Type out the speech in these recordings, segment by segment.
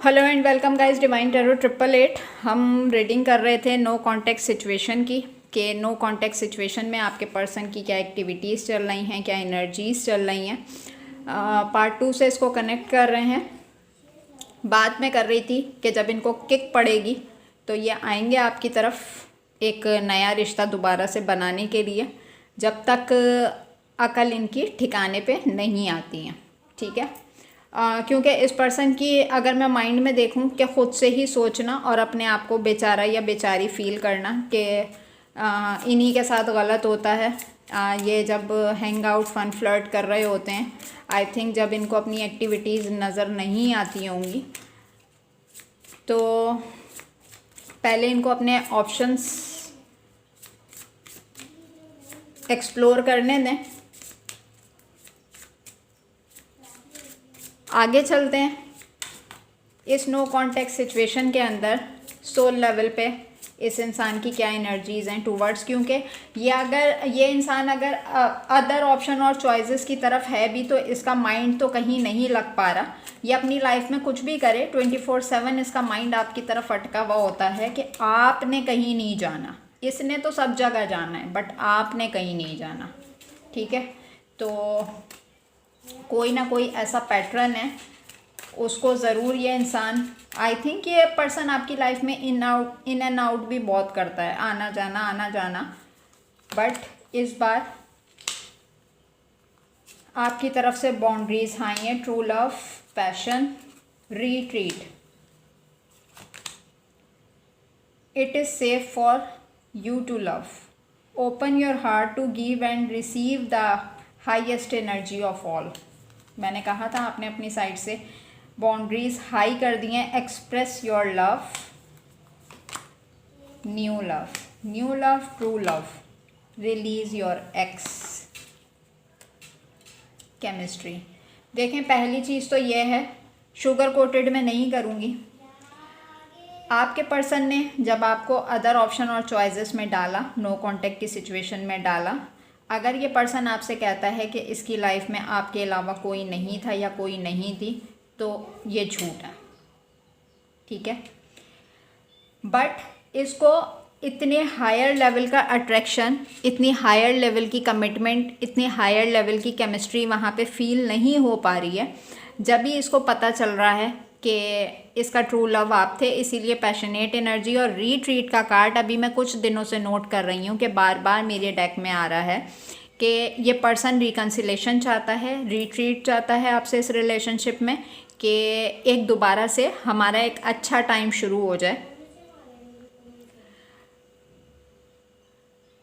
Hello and welcome guys, divine tarot 888। हम reading कर रहे थे नो कॉन्टेक्ट सिचुएशन की, कि नो कॉन्टेक्ट सिचुएशन में आपके पर्सन की क्या एक्टिविटीज़ चल रही हैं, क्या एनर्जीज चल रही हैं। पार्ट 2 से इसको कनेक्ट कर रहे हैं। बात मैं कर रही थी कि जब इनको किक पड़ेगी तो ये आएंगे आपकी तरफ एक नया रिश्ता दोबारा से बनाने के लिए, जब तक अकल इनकी ठिकाने पे नहीं आती हैं। ठीक है, क्योंकि इस पर्सन की अगर मैं माइंड में देखूं कि ख़ुद से ही सोचना और अपने आप को बेचारा या बेचारी फील करना कि इन्हीं के साथ गलत होता है। ये जब हैंग आउट फन फ्लर्ट कर रहे होते हैं, आई थिंक जब इनको अपनी एक्टिविटीज़ नज़र नहीं आती होंगी तो पहले इनको अपने ऑप्शंस एक्सप्लोर करने दें। आगे चलते हैं। इस नो कॉन्टेक्ट सिचुएशन के अंदर सोल लेवल पे इस इंसान की क्या एनर्जीज़ हैं टूवर्ड्स, क्योंकि ये इंसान अगर अदर ऑप्शन और चॉइसेस की तरफ है भी तो इसका माइंड तो कहीं नहीं लग पा रहा। ये अपनी लाइफ में कुछ भी करे 24/7 इसका माइंड आपकी तरफ अटका हुआ होता है कि आपने कहीं नहीं जाना। इसने तो सब जगह जाना है बट आपने कहीं नहीं जाना। ठीक है, तो कोई ना कोई ऐसा पैटर्न है, उसको ज़रूर ये इंसान, आई थिंक ये पर्सन आपकी लाइफ में इन एंड आउट भी बहुत करता है, आना जाना। बट इस बार आपकी तरफ से बाउंड्रीज हाई हैं। True love, passion, retreat. It is safe for you to love. Open your heart to give and receive the highest energy of all. मैंने कहा था आपने अपनी साइड से बाउंड्रीज हाई कर दी हैं। Express your love, new love, true love. Release your x. Chemistry. देखें, पहली चीज़ तो ये है, शुगर कोटेड में नहीं करूँगी। आपके पर्सन ने जब आपको अदर ऑप्शन और चॉइसेस में डाला, नो कॉन्टेक्ट की सिचुएशन में डाला, अगर ये पर्सन आपसे कहता है कि इसकी लाइफ में आपके अलावा कोई नहीं था या कोई नहीं थी, तो ये झूठ है। ठीक है, बट इसको इतने हायर लेवल का अट्रैक्शन, इतनी हायर लेवल की कमिटमेंट, इतनी हायर लेवल की केमिस्ट्री वहाँ पे फील नहीं हो पा रही है। जब भी इसको पता चल रहा है कि इसका ट्रू लव आप थे, इसीलिए पैशनेट एनर्जी और रीट्रीट का कार्ड अभी मैं कुछ दिनों से नोट कर रही हूँ कि बार बार मेरे डेक में आ रहा है कि ये पर्सन रिकन्सिलेशन चाहता है, रीट्रीट चाहता है आपसे इस रिलेशनशिप में, कि एक दोबारा से हमारा एक अच्छा टाइम शुरू हो जाए।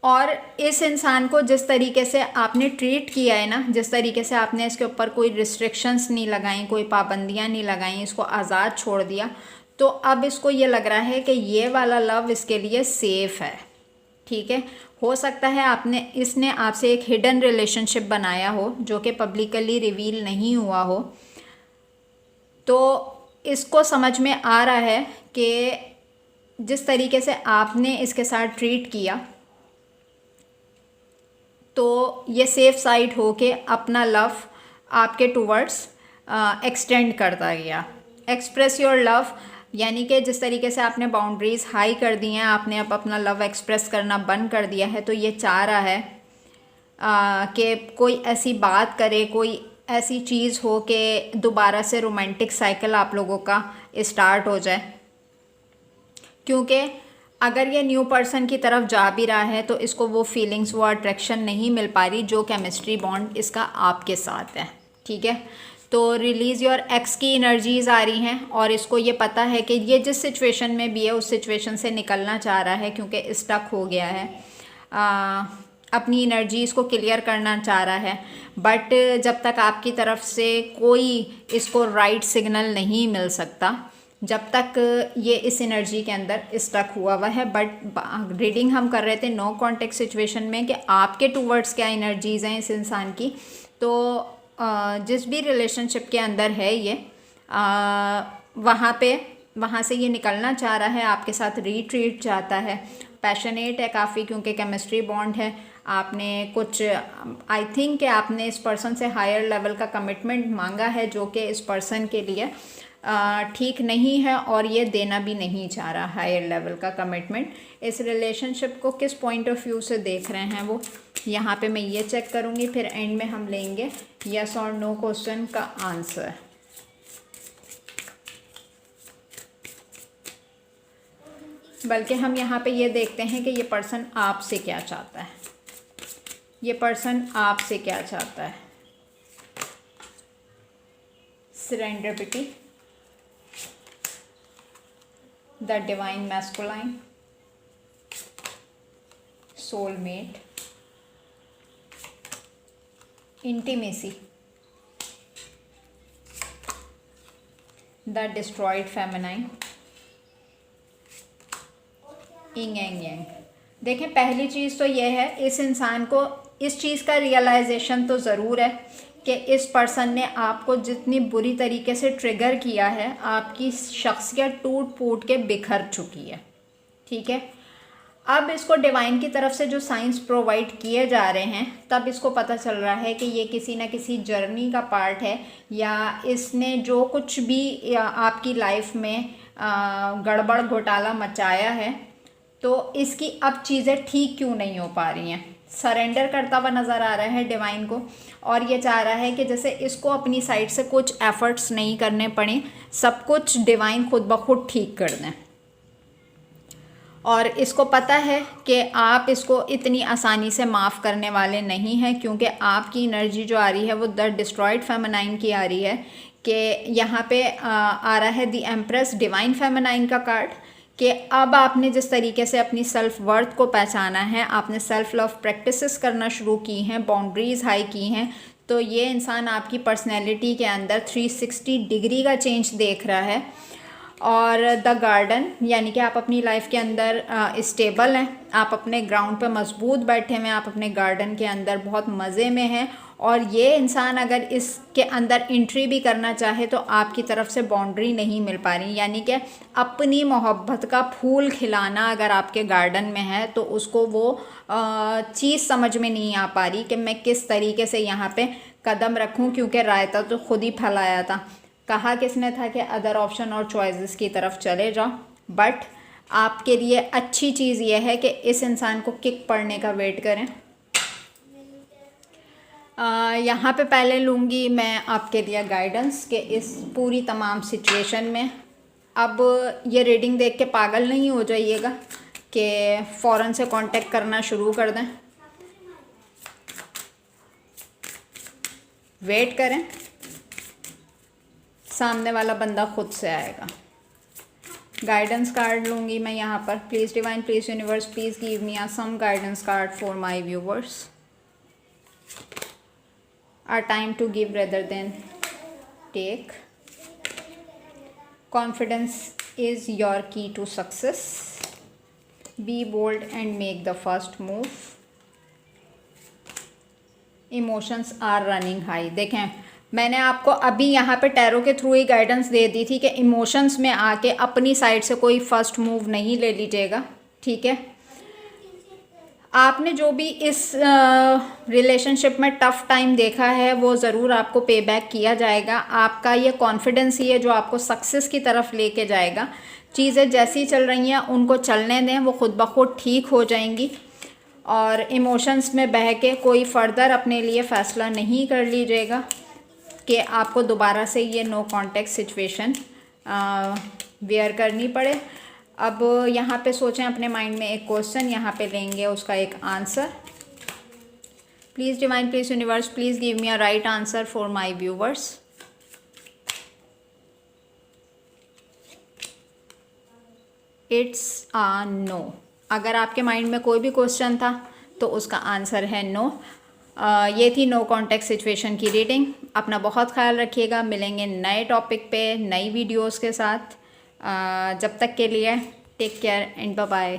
और इस इंसान को जिस तरीके से आपने ट्रीट किया है ना, जिस तरीके से आपने इसके ऊपर कोई रिस्ट्रिक्शंस नहीं लगाई, कोई पाबंदियां नहीं लगाई, इसको आज़ाद छोड़ दिया, तो अब इसको ये लग रहा है कि ये वाला लव इसके लिए सेफ़ है। ठीक है, हो सकता है इसने आपसे एक हिडन रिलेशनशिप बनाया हो जो कि पब्लिकली रिवील नहीं हुआ हो, तो इसको समझ में आ रहा है कि जिस तरीके से आपने इसके साथ ट्रीट किया तो ये सेफ साइड हो के अपना लव आपके टूवर्ड्स एक्सटेंड करता गया। एक्सप्रेस योर लव, यानी कि जिस तरीके से आपने बाउंड्रीज हाई कर दी हैं, आपने अब अपना लव एक्सप्रेस करना बंद कर दिया है, तो ये चाह रहा है कि कोई ऐसी बात करे, कोई ऐसी चीज़ हो कि दोबारा से रोमांटिक साइकिल आप लोगों का स्टार्ट हो जाए। क्योंकि अगर ये न्यू पर्सन की तरफ जा भी रहा है तो इसको वो फीलिंग्स, वो अट्रैक्शन नहीं मिल पा रही जो केमिस्ट्री बॉन्ड इसका आपके साथ है। ठीक है, तो रिलीज़ योर एक्स की एनर्जीज़ आ रही हैं और इसको ये पता है कि ये जिस सिचुएशन में भी है उस सिचुएशन से निकलना चाह रहा है, क्योंकि स्टक हो गया है, अपनी एनर्जीज़ को क्लियर करना चाह रहा है। बट जब तक आपकी तरफ से कोई इसको राइट सिग्नल नहीं मिल सकता, जब तक ये इस एनर्जी के अंदर स्टक हुआ है। बट रीडिंग हम कर रहे थे नो कॉन्टेक्ट सिचुएशन में कि आपके टूवर्ड्स क्या एनर्जीज़ हैं इस इंसान की। तो जिस भी रिलेशनशिप के अंदर है ये, वहाँ से ये निकलना चाह रहा है, आपके साथ रीट्रीट चाहता है, पैशनेट है काफ़ी, क्योंकि केमिस्ट्री बॉन्ड है। आपने कुछ, आई थिंक कि आपने इस पर्सन से हायर लेवल का कमिटमेंट मांगा है जो कि इस पर्सन के लिए ठीक नहीं है और ये देना भी नहीं चाह रहा हायर लेवल का कमिटमेंट। इस रिलेशनशिप को किस पॉइंट ऑफ व्यू से देख रहे हैं वो, यहाँ पे मैं ये चेक करूँगी, फिर एंड में हम लेंगे यस और नो क्वेश्चन का आंसर। बल्कि हम यहाँ पे ये देखते हैं कि ये पर्सन आपसे क्या चाहता है, ये पर्सन आपसे क्या चाहता है। Serendipity, the divine masculine, soulmate, intimacy, the destroyed feminine, yin and yang. देखें, पहली चीज़ तो यह है, इस इंसान को इस चीज़ का रियलाइजेशन तो ज़रूर है कि इस पर्सन ने आपको जितनी बुरी तरीके से ट्रिगर किया है, आपकी शख्सियत टूट फूट के बिखर चुकी है। ठीक है, अब इसको डिवाइन की तरफ से जो साइंस प्रोवाइड किए जा रहे हैं, तब इसको पता चल रहा है कि ये किसी न किसी जर्नी का पार्ट है, या इसने जो कुछ भी आपकी लाइफ में गड़बड़ घोटाला मचाया है, तो इसकी अब चीज़ें ठीक क्यों नहीं हो पा रही हैं। सरेंडर करता हुआ नज़र आ रहा है डिवाइन को, और ये चाह रहा है कि जैसे इसको अपनी साइड से कुछ एफर्ट्स नहीं करने पड़े, सब कुछ डिवाइन खुद ब खुद ठीक कर दें। और इसको पता है कि आप इसको इतनी आसानी से माफ़ करने वाले नहीं हैं, क्योंकि आपकी एनर्जी जो आ रही है वो द डिस्ट्रॉयड फेमिनाइन की आ रही है, कि यहाँ पे आ रहा है द एम्प्रेस डिवाइन फेमिनाइन का कार्ड, कि अब आपने जिस तरीके से अपनी सेल्फ वर्थ को पहचाना है, आपने सेल्फ लव प्रैक्टिसेस करना शुरू की हैं, बाउंड्रीज़ हाई की हैं, तो ये इंसान आपकी पर्सनैलिटी के अंदर 360 डिग्री का चेंज देख रहा है। और द गार्डन, यानी कि आप अपनी लाइफ के अंदर स्टेबल हैं, आप अपने ग्राउंड पे मजबूत बैठे हुए हैं, आप अपने गार्डन के अंदर बहुत मज़े में हैं, और ये इंसान अगर इसके अंदर एंट्री भी करना चाहे तो आपकी तरफ से बाउंड्री नहीं मिल पा रही, यानी कि अपनी मोहब्बत का फूल खिलाना अगर आपके गार्डन में है तो उसको वो चीज़ समझ में नहीं आ पा रही कि मैं किस तरीके से यहाँ पे कदम रखूँ, क्योंकि रायता तो खुद ही फैलाया था। कहा किसने था कि अदर ऑप्शन और चॉइसेस की तरफ चले जाओ, बट आपके लिए अच्छी चीज़ यह है कि इस इंसान को किक पड़ने का वेट करें। यहाँ पे पहले लूँगी मैं आपके लिए गाइडेंस कि इस पूरी तमाम सिचुएशन में, अब ये रीडिंग देख के पागल नहीं हो जाइएगा कि फ़ौरन से कांटेक्ट करना शुरू कर दें। वेट करें, सामने वाला बंदा खुद से आएगा। गाइडेंस कार्ड लूँगी मैं यहाँ पर। Please divine, please universe, please give me some guidance card for my viewers. A time to give rather than take. Confidence is your key to success. Be bold and make the first move. Emotions are running high. देखें, मैंने आपको अभी यहाँ पे tarot के through ही guidance दे दी थी कि emotions में आके अपनी साइड से कोई फर्स्ट मूव नहीं ले लीजिएगा। ठीक है, आपने जो भी इस रिलेशनशिप में टफ़ टाइम देखा है वो ज़रूर आपको पे बैक किया जाएगा। आपका ये कॉन्फिडेंस ही है जो आपको सक्सेस की तरफ लेके जाएगा। चीज़ें जैसी चल रही हैं उनको चलने दें, वो खुद ब खुद ठीक हो जाएंगी। और इमोशंस में बह के कोई फ़र्दर अपने लिए फ़ैसला नहीं कर लीजिएगा कि आपको दोबारा से ये नो कॉन्टेक्ट सिचुएशन वेयर करनी पड़े। अब यहाँ पे सोचें अपने माइंड में एक क्वेश्चन, यहाँ पे लेंगे उसका एक answer. Please divine, please universe, please give me a right answer for my viewers. It's a no. अगर आपके माइंड में कोई भी क्वेश्चन था तो उसका आंसर है नो। ये थी नो कॉन्टेक्ट सिचुएशन की रीडिंग। अपना बहुत ख्याल रखिएगा। मिलेंगे नए टॉपिक पे नई वीडियोस के साथ। जब तक के लिए take care and bye bye.